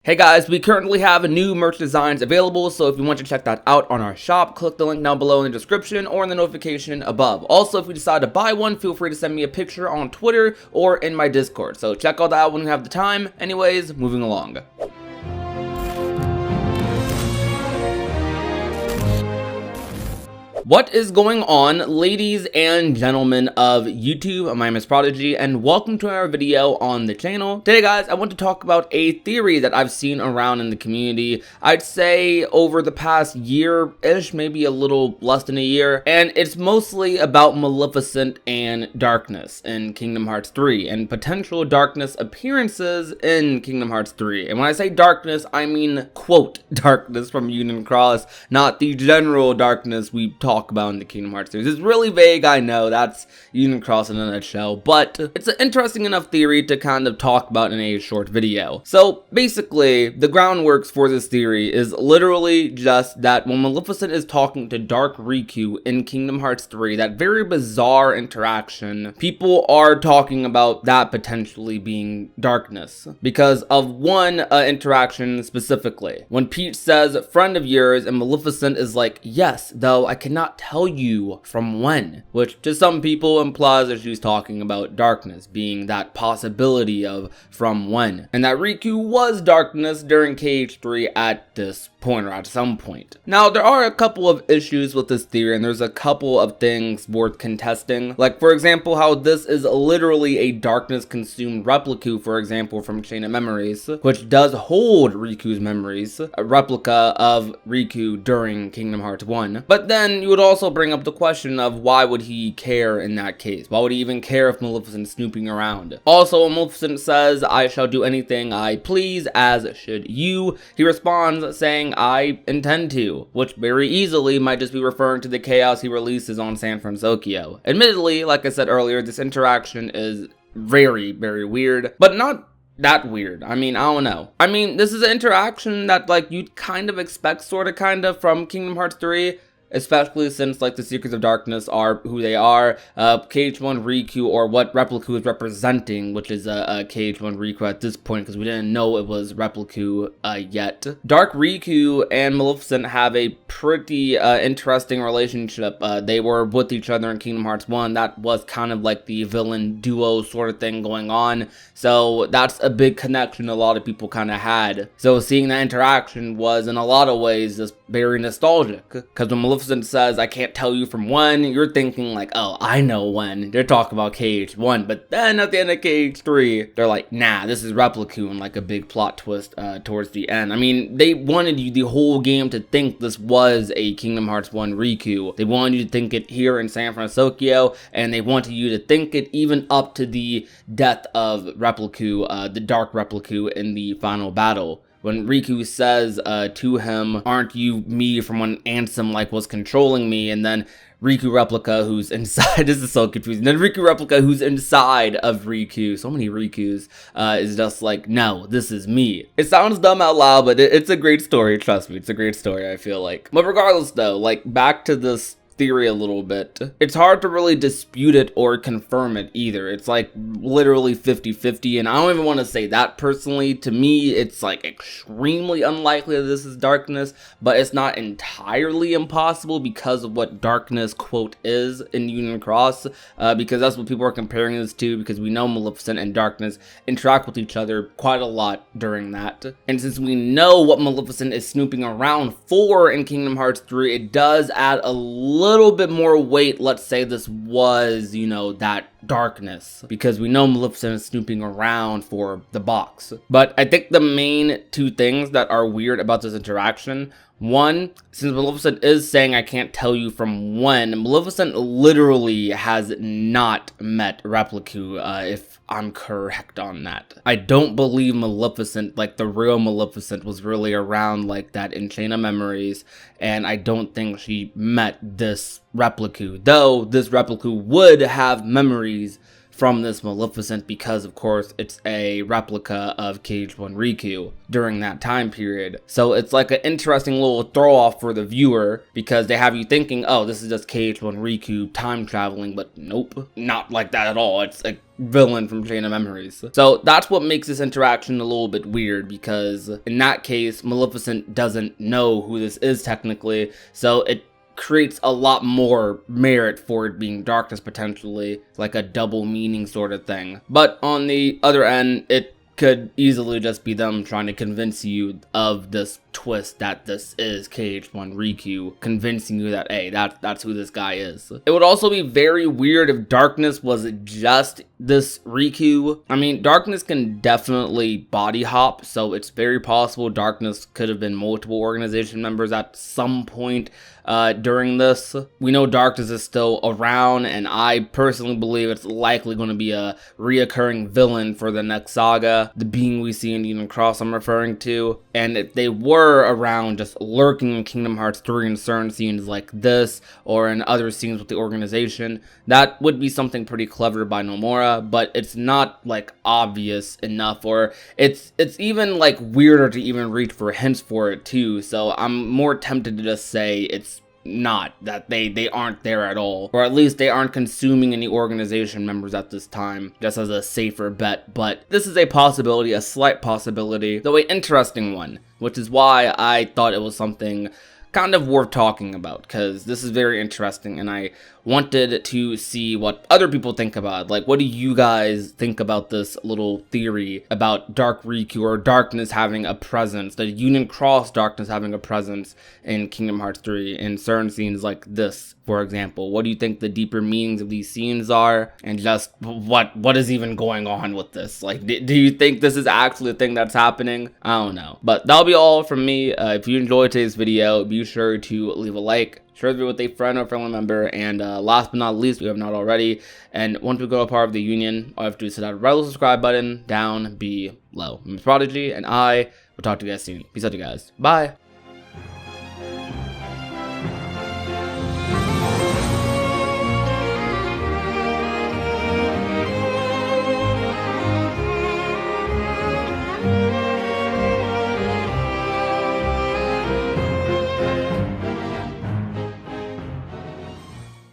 Hey guys, we currently have new merch designs available, so if you want to check that out on our shop, click the link down below in the description or in the notification above. Also, if you decide to buy one, feel free to send me a picture on Twitter or in my Discord, so check all that out when you have the time. Anyways, moving along. What is going on, ladies and gentlemen of YouTube? My name is Prodigy, and welcome to our video on the channel. Today, guys, I want to talk about a theory that I've seen around in the community, I'd say over the past year-ish, maybe a little less than a year, and it's mostly about Maleficent and darkness in Kingdom Hearts 3, and potential darkness appearances in Kingdom Hearts 3. And when I say darkness, I mean, quote, darkness from Union Cross, not the general darkness we talk about in the Kingdom Hearts series. It's really vague, I know, that's Union Cross in a nutshell, but it's an interesting enough theory to kind of talk about in a short video. So basically, the groundwork for this theory is literally just that when Maleficent is talking to Dark Riku in Kingdom Hearts 3, that very bizarre interaction, people are talking about that potentially being darkness because of one interaction specifically. When Peach says, "friend of yours," and Maleficent is like, "yes, though I cannot tell you from when," which to some people implies that she's talking about darkness being that possibility of from when, and that Riku was darkness during KH3 at this point or at some point. Now, there are a couple of issues with this theory, and there's a couple of things worth contesting, like for example how this is literally a darkness consumed replica, for example from Chain of Memories, which does hold Riku's memories, a replica of Riku during Kingdom Hearts 1. But then you would also bring up the question of why would he care in that case? Why would he even care if Maleficent's snooping around? Also, when Maleficent says, "I shall do anything I please, as should you," he responds saying, "I intend to," which very easily might just be referring to the chaos he releases on San Fransokyo. Admittedly, like I said earlier, this interaction is very, very weird, but not that weird. I mean, I don't know. I mean, this is an interaction that like you'd kind of expect kind of from Kingdom Hearts 3. Especially since, like, the Secrets of Darkness are who they are. KH1 Riku, or what Replica is representing, which is a KH1 Riku at this point, because we didn't know it was Replica yet. Dark Riku and Maleficent have a pretty interesting relationship. They were with each other in Kingdom Hearts 1. That was kind of like the villain duo sort of thing going on. So that's a big connection a lot of people kind of had. So seeing that interaction was, in a lot of ways, just very nostalgic. Because when Maleficent says, "I can't tell you from when," you're thinking like, oh, I know when. They're talking about KH1, but then at the end of KH3, they're like, nah, this is Replica, and like a big plot twist towards the end. I mean, they wanted you the whole game to think this was a Kingdom Hearts 1 Riku. They wanted you to think it here in San Fransokyo, and they wanted you to think it even up to the death of Replica, the Dark Replica in the final battle. When Riku says to him, "aren't you me from when Ansem like was controlling me?" and then Riku Replica, who's inside, this is so confusing, then Riku Replica, who's inside of Riku, so many Rikus, is just like, "no, this is me." It sounds dumb out loud, but it's a great story, trust me, it's a great story, I feel like. But regardless though, like, back to this theory a little bit. It's hard to really dispute it or confirm it either. It's like literally 50-50, and I don't even want to say that personally. To me, it's like extremely unlikely that this is darkness, but it's not entirely impossible because of what darkness, quote, is in Union Cross, because that's what people are comparing this to, because we know Maleficent and darkness interact with each other quite a lot during that. And since we know what Maleficent is snooping around for in Kingdom Hearts 3, it does add a little bit more weight. Let's say this was, you know, that darkness, because we know Maleficent is snooping around for the box. But I think the main two things that are weird about this interaction, one, since Maleficent is saying "I can't tell you from when," Maleficent literally has not met Replica, if I'm correct on that. I don't believe Maleficent, like the real Maleficent, was really around like that in Chain of Memories, and I don't think she met this Replica, though this Replica would have memories from this Maleficent because, of course, it's a replica of KH1 Riku during that time period. So it's like an interesting little throw off for the viewer because they have you thinking, oh, this is just KH1 Riku time traveling, but nope, not like that at all. It's a villain from Chain of Memories. So that's what makes this interaction a little bit weird, because in that case, Maleficent doesn't know who this is technically, so it creates a lot more merit for it being darkness, potentially like a double meaning sort of thing. But on the other end, it could easily just be them trying to convince you of this twist that this is KH1 Riku, convincing you that, hey, that's who this guy is. It would also be very weird if Darkness was just this Riku. I mean, Darkness can definitely body hop, so it's very possible Darkness could have been multiple organization members at some point during this. We know Darkness is still around, and I personally believe it's likely going to be a reoccurring villain for the next saga, the being we see in Eden Cross I'm referring to. And if they were around just lurking in Kingdom Hearts 3 in certain scenes like this, or in other scenes with the organization, that would be something pretty clever by Nomura, but it's not like obvious enough, or it's even like weirder to even reach for hints for it too. So I'm more tempted to just say it's not, that they aren't there at all, or at least they aren't consuming any organization members at this time, just as a safer bet. But this is a possibility, a slight possibility, though an interesting one, which is why I thought it was something kind of worth talking about, because this is very interesting and I wanted to see what other people think about it. Like, what do you guys think about this little theory about Dark Riku, or Darkness having a presence, the Union Cross Darkness having a presence in Kingdom Hearts 3 in certain scenes like this, for example? What do you think the deeper meanings of these scenes are, and just what is even going on with this? Like, do you think this is actually a thing that's happening? I don't know. But that'll be all from me. If you enjoyed today's video, be sure to leave a like, share the video with a friend or family member, and last but not least, if you have not already, and want to become a part of the Union, all you have to do is hit that red little subscribe button down below. I'm Prodigy, and I will talk to you guys soon. Peace out, you guys. Bye.